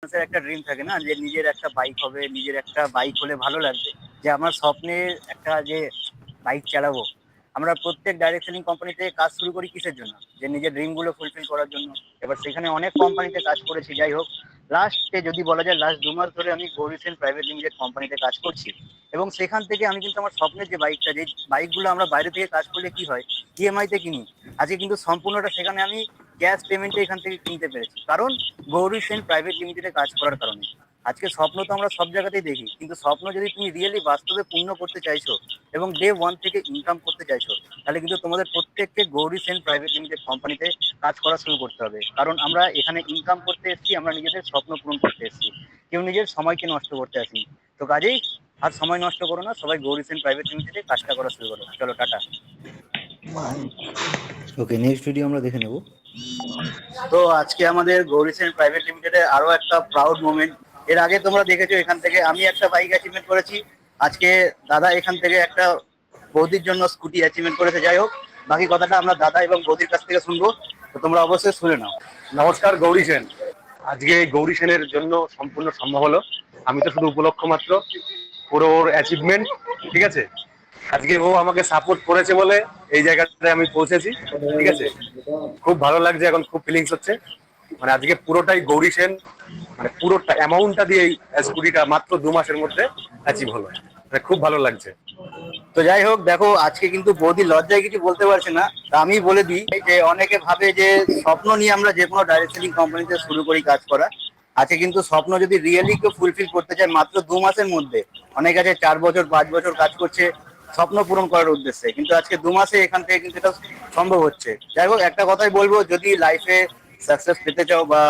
মানুষের একটা ড্রিম থাকে না যে নিজের একটা বাইক হবে, নিজের একটা বাইক হলে ভালো লাগবে। যে আমার স্বপ্নের একটা যে বাইক চালাবো। আমরা প্রত্যেক ডাইরেক্ট সেলিং কোম্পানিতে কাজ শুরু করি কিসের জন্য? যে নিজের ড্রিম গুলো ফুলফিল করার জন্য। এবার সেখানে অনেক কোম্পানিতে কাজ করেছি, যাই হোক। লাস্টে যদি বলা যায়, লাস্ট 2 মাস ধরে আমি গৌরীসেন প্রাইভেট লিমিটেড কোম্পানিতে কাজ করছি। এবং সেখান থেকে আমি কিন্তু আমার স্বপ্নের যে বাইকটা, যে বাইকগুলো আমরা বাইরে থেকে কাজ করলে কি হয়, ইএমআই তে কিনি, আজকে কিন্তু সম্পূর্ণটা সেখানে আমি ক্যাশ পেমেন্টে এখান থেকে কিনতে পেরেছি, কারণ গৌরী সেন প্রাইভেট লিমিটেডে কাজ করার কারণে। আজকে স্বপ্ন তো আমরা সব জায়গাতেই দেখি, কিন্তু স্বপ্ন যদি তুমি রিয়েলি বাস্তবে পূর্ণ করতে চাইছো এবং ডে ওয়ান থেকে ইনকাম করতে চাইছো, তাহলে কিন্তু তোমাদের প্রত্যেককে গৌরী সেন প্রাইভেট লিমিটেড কোম্পানিতে কাজ করা শুরু করতে হবে। কারণ আমরা এখানে ইনকাম করতে এসেছি, আমরা নিজেদের স্বপ্ন পূরণ করতে এসেছি, কেউ নিজের সময়কে নষ্ট করতে আসিনি। তো কাজেই আর সময় নষ্ট করো না, সবাই গৌরী সেন প্রাইভেট লিমিটেডে কাজটা করা শুরু করো। চলো, টাটা। ওকে, নেক্সট ভিডিও আমরা দেখে নেব। তো আজকে আমাদের গৌরী সেন প্রাইভেট লিমিটেডের আরো একটা প্রাউড মোমেন্ট। এর আগে তোমরা দেখেছো এখান থেকে আমি একটা বাইক অ্যাচিভমেন্ট করেছি, আজকে দাদা এখান থেকে একটা বৌদির জন্য স্কুটি অ্যাচিভমেন্ট করেছে। যাই হোক, বাকি কথাটা আমরা দাদা এবং বৌদির কাছ থেকে শুনবো, তো তোমরা অবশ্যই শুনে নাও। নমস্কার গৌরী সেন। আজকে এই গৌরী সেনের জন্য সম্পূর্ণ সম্ভব হলো। আমি তো শুধু উপলক্ষ মাত্র, পুরো ওর অ্যাচিভমেন্ট। ঠিক আছে, আজকে ও আমাকে সাপোর্ট করেছে বলে এই জায়গাটায় আমি পৌঁছেছি। ঠিক আছে, খুব ভালো লাগছে, এখন খুব ফিলিংস হচ্ছে। মানে আজকে পুরোটাই গৌরী সেন, মানে পুরোটা অ্যামাউন্টটা দিয়ে এই স্কুটিটা মাত্র 2 মাসের মধ্যে অ্যাচিভ হলো। মানে খুব ভালো লাগছে। তো যাই হোক, দেখো আজকে কিন্তু বৌদি লজ্জায় কিছু বলতে পারছে না, তা আমি বলে দিই যে অনেকে ভাবে যে স্বপ্ন নিয়ে আমরা যে কোনো ডাইরেক্ট সেলিং কোম্পানিতে শুরু করি কাজ করা। আজকে কিন্তু স্বপ্ন যদি রিয়েলি কেউ ফুলফিল করতে চায় মাত্র 2 মাসের মধ্যে, অনেক আছে 4 বছর 5 বছর কাজ করছে স্বপ্ন পূরণ করার উদ্দেশ্যে, কিন্তু আজকে 2 মাসে এখান থেকে কিন্তু এটা সম্ভব হচ্ছে। যাই হোক, একটা কথাই বলবো, যদি লাইফে সাকসেস পেতে চাও বা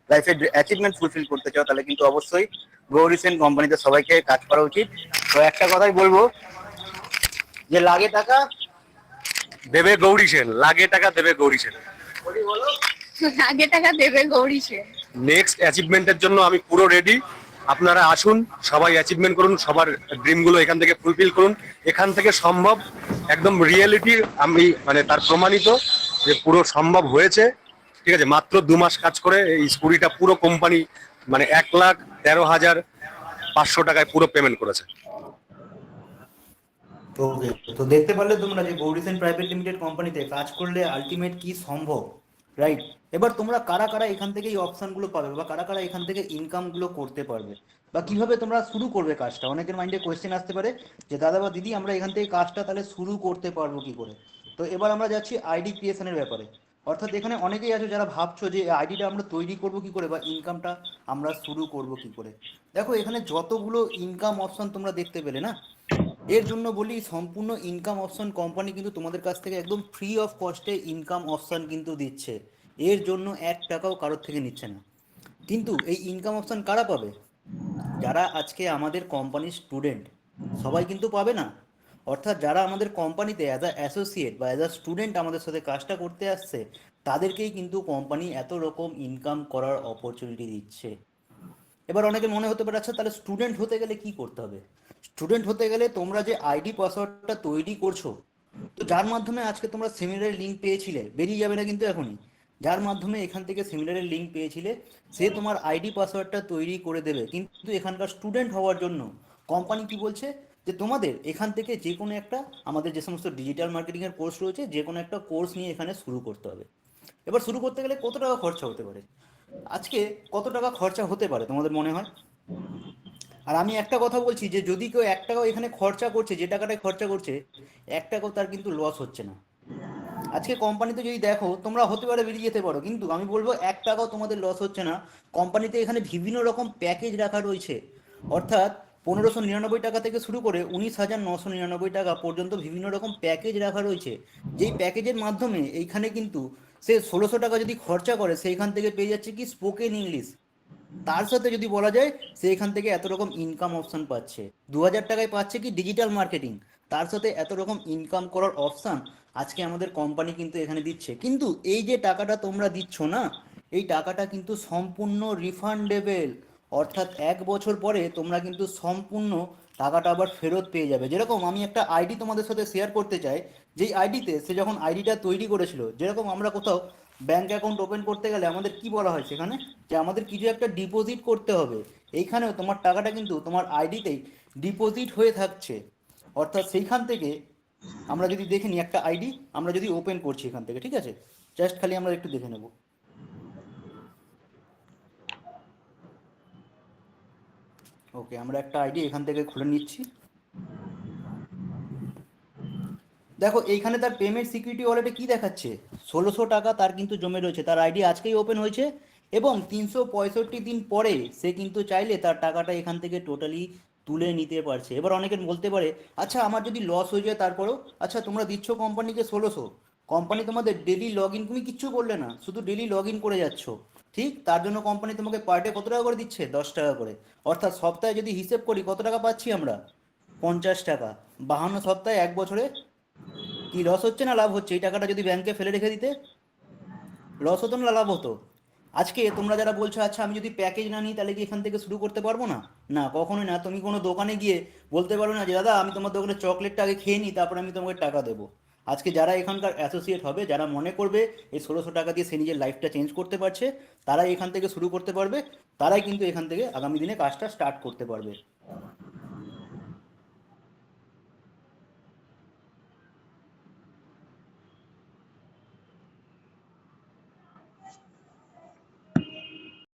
লাইফে অ্যাচিভমেন্ট ফুলফিল করতে চাও, তাহলে কিন্তু অবশ্যই গৌরী সেন কোম্পানিতে সবাইকে কাজ করা উচিত। তো একটা কথাই বলবো, যে লাগে টাকা দেবে গৌরী সেন, লাগে টাকা দেবে গৌরী সেন। আগে টাকা দেবে গৌরী সেন। নেক্সট অ্যাচিভমেন্টের জন্য আমি পুরো রেডি। আপনারা আসুন, সবাই অ্যাচিভমেন্ট করুন, সবার ড্রিমগুলো এখান থেকে ফুলফিল করুন। এখান থেকে সম্ভব, একদম রিয়েলিটি। আমি মানে তার প্রমাণিত যে পুরো সম্ভব হয়েছে। ঠিক আছে, মাত্র 2 মাস কাজ করে এই স্কুটিটা পুরো কোম্পানি মানে 1,13,500 টাকায় পুরো পেমেন্ট করেছে। ওকে, তো দেখতে পারলে তোমরা যে গৌরীসেন প্রাইভেট লিমিটেড কোম্পানিতে কাজ করলে আলটিমেট কি সম্ভব, রাইট? এবার তোমরা কারা কারা এখান থেকে এই অপশনগুলো পাবে, বা কারা কারা এখান থেকে ইনকামগুলো করতে পারবে, বা কিভাবে তোমরা শুরু করবে কাজটা? অনেকের মাইন্ডে কোয়েশ্চেন আসতে পারে যে দাদা বা দিদি, আমরা এখান থেকে কাজটা তাহলে শুরু করতে পারবো কি করে? তো এবার আমরা যাচ্ছি আইডি ক্রিয়েশনের ব্যাপারে। অর্থাৎ এখানে অনেকেই আছো যারা ভাবছো যে আইডিটা আমরা তৈরি করব কি করে, বা ইনকামটা আমরা শুরু করব কি করে। দেখো, এখানে যতগুলো ইনকাম অপশন তোমরা দেখতে পেলে না, এর জন্য বলি সম্পূর্ণ ইনকাম অপশন কোম্পানি কিন্তু তোমাদের কাছ থেকে একদম ফ্রি অফ কস্টে ইনকাম অপশন কিন্তু দিচ্ছে। এর জন্য 1 টাকাও কারোর থেকে নিচ্ছে না। কিন্তু এই ইনকাম অপশন কারা পাবে? যারা আজকে আমাদের কোম্পানির স্টুডেন্ট, সবাই কিন্তু পাবে না। অর্থাৎ যারা আমাদের কোম্পানিতে অ্যাজ আ অ্যাসোসিয়েট বা অ্যাজ আ স্টুডেন্ট আমাদের সাথে কাজটা করতে আসছে, তাদেরকেই কিন্তু কোম্পানি এত রকম ইনকাম করার অপরচুনিটি দিচ্ছে। এবার অনেকে মনে হতে পারে, আচ্ছা তাহলে স্টুডেন্ট হতে গেলে কি করতে হবে? স্টুডেন্ট হতে গেলে তোমরা যে আইডি পাসওয়ার্ডটা তৈরি করছো, তো যার মাধ্যমে আজকে তোমরা সেমিনারের লিঙ্ক পেয়েছিলে, বেরিয়ে যাবে না কিন্তু এখনই, যার মাধ্যমে এখান থেকে সেমিনারের লিঙ্ক পেয়েছিলে, সে তোমার আইডি পাসওয়ার্ডটা তৈরি করে দেবে। কিন্তু এখানকার স্টুডেন্ট হওয়ার জন্য কোম্পানি কি বলছে, যে তোমাদের এখান থেকে যে কোনো একটা, আমাদের যে সমস্ত ডিজিটাল মার্কেটিংয়ের কোর্স রয়েছে, যে কোনো একটা কোর্স নিয়ে এখানে শুরু করতে হবে। এবার শুরু করতে গেলে কত টাকা খরচা হতে পারে? আজকে কত টাকা খরচা হতে পারে তোমাদের মনে হয়? আর আমি একটা কথা বলছি, যে যদি কেউ 1 টাকাও এখানে খরচা করছে, যে টাকাটাই খরচা করছে, 1 টাকাও তার কিন্তু লস হচ্ছে না। আজকে কোম্পানিতে যদি দেখো, তোমরা হতে পারে বেরিয়ে যেতে পারো, কিন্তু আমি বলবো 1 টাকাও তোমাদের লস হচ্ছে না। কোম্পানিতে এখানে বিভিন্ন রকম প্যাকেজ রাখা রয়েছে। অর্থাৎ 1599 টাকা থেকে শুরু করে 19,999 টাকা পর্যন্ত বিভিন্ন রকম প্যাকেজ রাখা রয়েছে। যেই প্যাকেজের মাধ্যমে এইখানে কিন্তু সে 1600 টাকা যদি খরচা করে, সেইখান থেকে পেয়ে যাচ্ছে কি স্পোকেন ইংলিশ। তার সাথে যদি বলা যায়, সে এখান থেকে এত রকম ইনকাম অপশন পাচ্ছে। 2000 টাকায় পাচ্ছে কি ডিজিটাল মার্কেটিং, তার সাথে এত রকম ইনকাম করার অপশন আজকে আমাদের কোম্পানি কিন্তু এখানে দিচ্ছে। কিন্তু এই যে টাকাটা তোমরা দিচ্ছ না, এই টাকাটা কিন্তু সম্পূর্ণ রিফান্ডেবল। অর্থাৎ 1 বছর পরে তোমরা কিন্তু সম্পূর্ণ টাকাটা আবার ফেরত পেয়ে যাবে। যেরকম আমি একটা আইডি তোমাদের সাথে শেয়ার করতে চাই, যেই আইডিতে সে যখন আইডিটা তৈরি করেছিল, যেরকম আমরা কোথাও ব্যাংক অ্যাকাউন্ট ওপেন করতে গেলে আমাদের কি বলা হয় সেখানে, যে আমাদের কিছু একটা ডিপোজিট করতে হবে। এইখানেও তোমার টাকাটা কিন্তু তোমার আইডিতেই ডিপোজিট হয়ে থাকছে। অর্থাৎ সেইখান থেকে আমরা যদি দেখে নিই একটা আইডি আমরা যদি ওপেন করছি এখান থেকে, ঠিক আছে, জাস্ট খালি আমরা একটু দেখে নেব। ওকে, আমরা একটা আইডি এখান থেকে খুলে নিচ্ছি। দেখো এইখানে তার পেমেন্ট সিকিউরিটি ওয়ালেটে কি দেখাচ্ছে, 1600 টাকা তার কিন্তু জমে রয়েছে, তার আইডি আজকেই ওপেন হয়েছে এবং 365 দিন পরে সে কিন্তু চাইলে তার টাকাটা এখান থেকে টোটালি তুলে নিতে পারছে। এবার অনেকে বলতে পারে আচ্ছা আমার যদি লস হয়ে যায় তারপরেও, আচ্ছা তোমরা দিচ্ছ কোম্পানিকে 1600, কোম্পানি তোমাদের ডেলি লগ ইন, তুমি কিচ্ছু করলে না, শুধু ডেলি লগ ইন করে যাচ্ছ, ঠিক, তার জন্য কোম্পানি তোমাকে পার ডে কত টাকা করে দিচ্ছে, 10 টাকা করে। অর্থাৎ সপ্তাহে যদি হিসেব করি কত টাকা পাচ্ছি আমরা, 50 টাকা। 52 সপ্তাহে, 1 বছরে কি লস হচ্ছে না লাভ হচ্ছে? এই টাকাটা যদি ব্যাংকে ফেলে রেখে দিতে, লস হতো না লাভ হতো? আজকে তোমরা যারা বলছো আচ্ছা আমি যদি প্যাকেজ না নিই তাহলে কি এখান থেকে শুরু করতে পারবো না, না কখনোই না। তুমি কোনো দোকানে গিয়ে বলতে পারো না যে দাদা আমি তোমার দোকানে চকলেটটা আগে খেয়ে নিই তারপরে আমি তোমাকে টাকা দেবো। আজকে যারা এখানকার অ্যাসোসিয়েট হবে, যারা মনে করবে এই 1600 টাকা দিয়ে সে নিজের লাইফটা চেঞ্জ করতে পারছে, তারাই এখান থেকে শুরু করতে পারবে, তারাই কিন্তু এখান থেকে আগামী দিনে কাজটা স্টার্ট করতে পারবে।